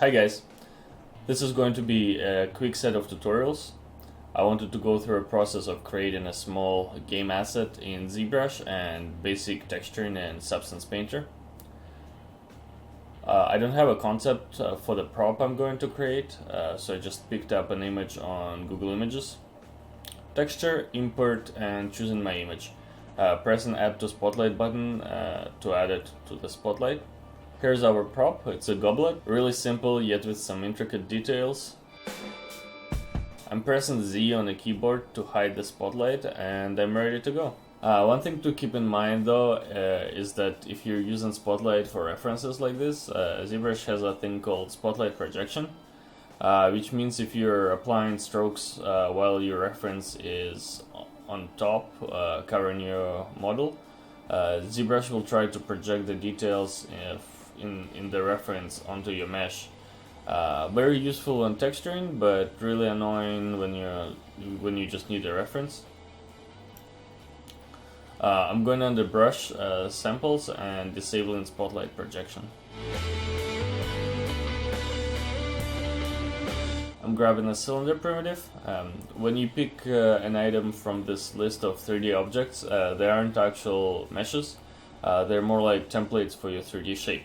Hi guys, this is going to be a quick set of tutorials. I wanted to go through a process of creating a small game asset in Zbrush and basic texturing and Substance Painter. I don't have a concept for the prop I'm going to create, so I just picked up an image on Google Images. Texture, import, and choosing my image. Press an Add to Spotlight button to add it to the spotlight. Here's our prop. It's a goblet, really simple yet with some intricate details. I'm pressing Z on the keyboard to hide the spotlight and I'm ready to go. One thing to keep in mind though is that if you're using Spotlight for references like this, ZBrush has a thing called Spotlight Projection, which means if you're applying strokes while your reference is on top, covering your model, ZBrush will try to project the details in the reference onto your mesh. Very useful on texturing, but really annoying when you just need a reference. I'm going under brush samples and disabling spotlight projection. I'm grabbing a cylinder primitive. When you pick an item from this list of 3D objects, they aren't actual meshes. They're more like templates for your 3D shape.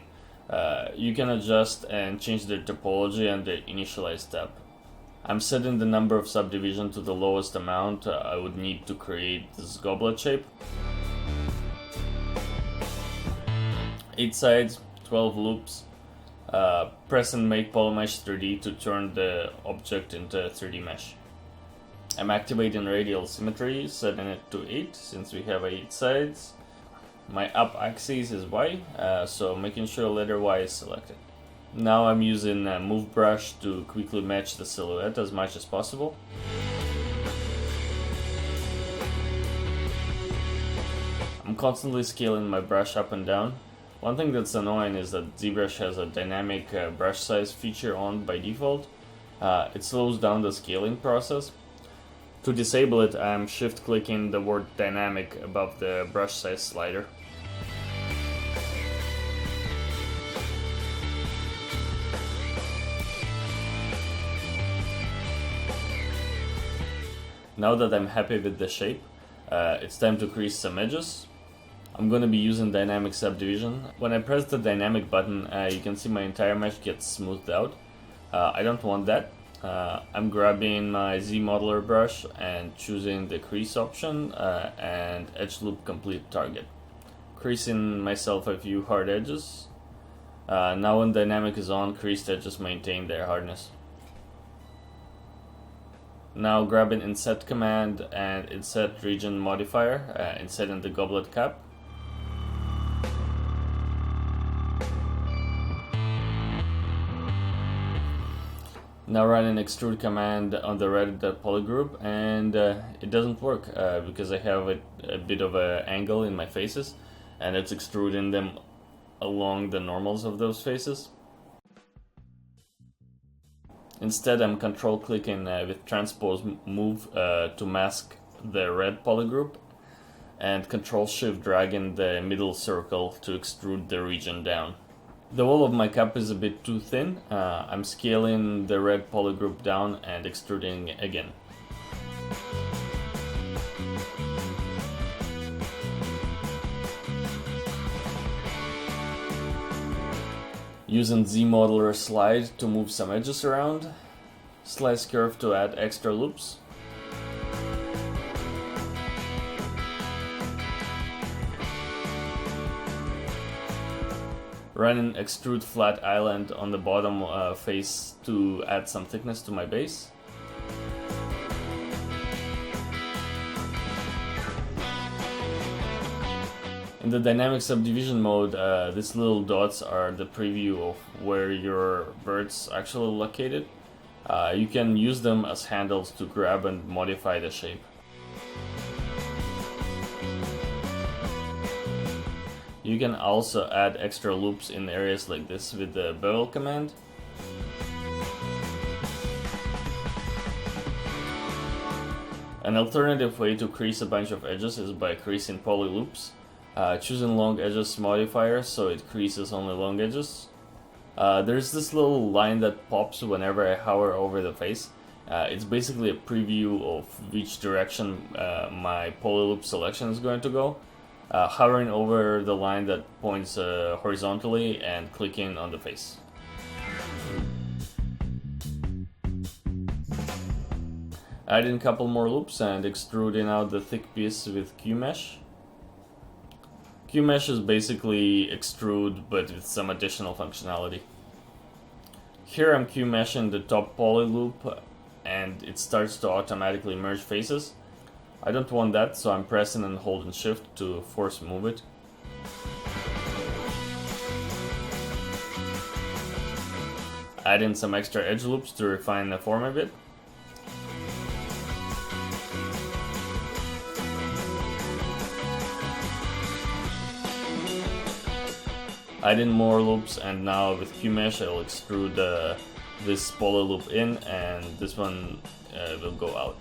You can adjust and change their topology and the initialize tab. I'm setting the number of subdivision to the lowest amount I would need to create this goblet shape. 8 sides, 12 loops. Press and make Polymesh 3D to turn the object into a 3D mesh. I'm activating radial symmetry, setting it to 8 since we have 8 sides. My up axis is Y, so making sure letter Y is selected. Now I'm using Move Brush to quickly match the silhouette as much as possible. I'm constantly scaling my brush up and down. One thing that's annoying is that ZBrush has a dynamic brush size feature on by default. It slows down the scaling process. To disable it, I'm shift clicking the word dynamic above the brush size slider. Now that I'm happy with the shape, it's time to crease some edges. I'm going to be using dynamic subdivision. When I press the dynamic button, you can see my entire mesh gets smoothed out. I don't want that. I'm grabbing my zmodeler brush and choosing the crease option and edge loop complete target. Creasing myself a few hard edges. Now when dynamic is on, creased edges maintain their hardness. Now grabbing inset command and inset region modifier, insetting the goblet cap. Now running extrude command on the red polygroup, and it doesn't work because I have a bit of an angle in my faces and it's extruding them along the normals of those faces. Instead, I'm control clicking with transpose move to mask the red polygroup and control shift dragging the middle circle to extrude the region down. The wall of my cup is a bit too thin. I'm scaling the red polygroup down and extruding again. Using zmodeler slide to move some edges around. Slice curve to add extra loops. Running extrude flat island on the bottom face to add some thickness to my base. In the dynamic subdivision mode, these little dots are the preview of where your bird's actually located. You can use them as handles to grab and modify the shape. You can also add extra loops in areas like this with the bevel command. An alternative way to crease a bunch of edges is by creasing poly loops. Choosing long edges modifier so it creases only long edges. There's this little line that pops whenever I hover over the face. It's basically a preview of which direction my polyloop selection is going to go. Hovering over the line that points horizontally and clicking on the face. Adding a couple more loops and extruding out the thick piece with QMesh. QMesh is basically Extrude but with some additional functionality. Here I'm QMeshing the top poly loop and it starts to automatically merge faces. I don't want that, so I'm pressing and holding shift to force move it. Add in some extra edge loops to refine the form a bit. Add in more loops, and now with QMesh I'll extrude this poly loop in, and this one will go out.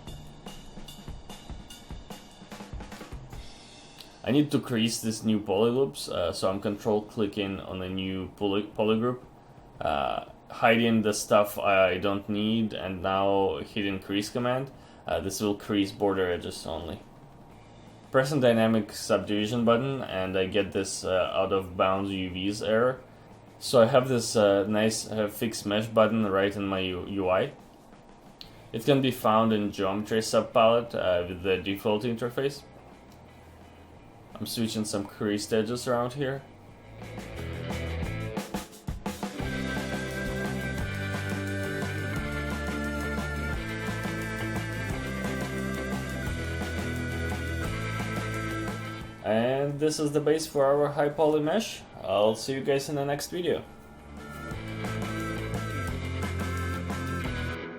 I need to crease this new poly loops, so I'm control clicking on the new poly group, hiding the stuff I don't need, and now hitting crease command. This will crease border edges only. Pressing dynamic subdivision button and I get this out of bounds UVs error. So I have this nice fix mesh button right in my UI. It can be found in geometry subpalette with the default interface. I'm switching some creased edges around here. And this is the base for our high poly mesh. I'll see you guys in the next video.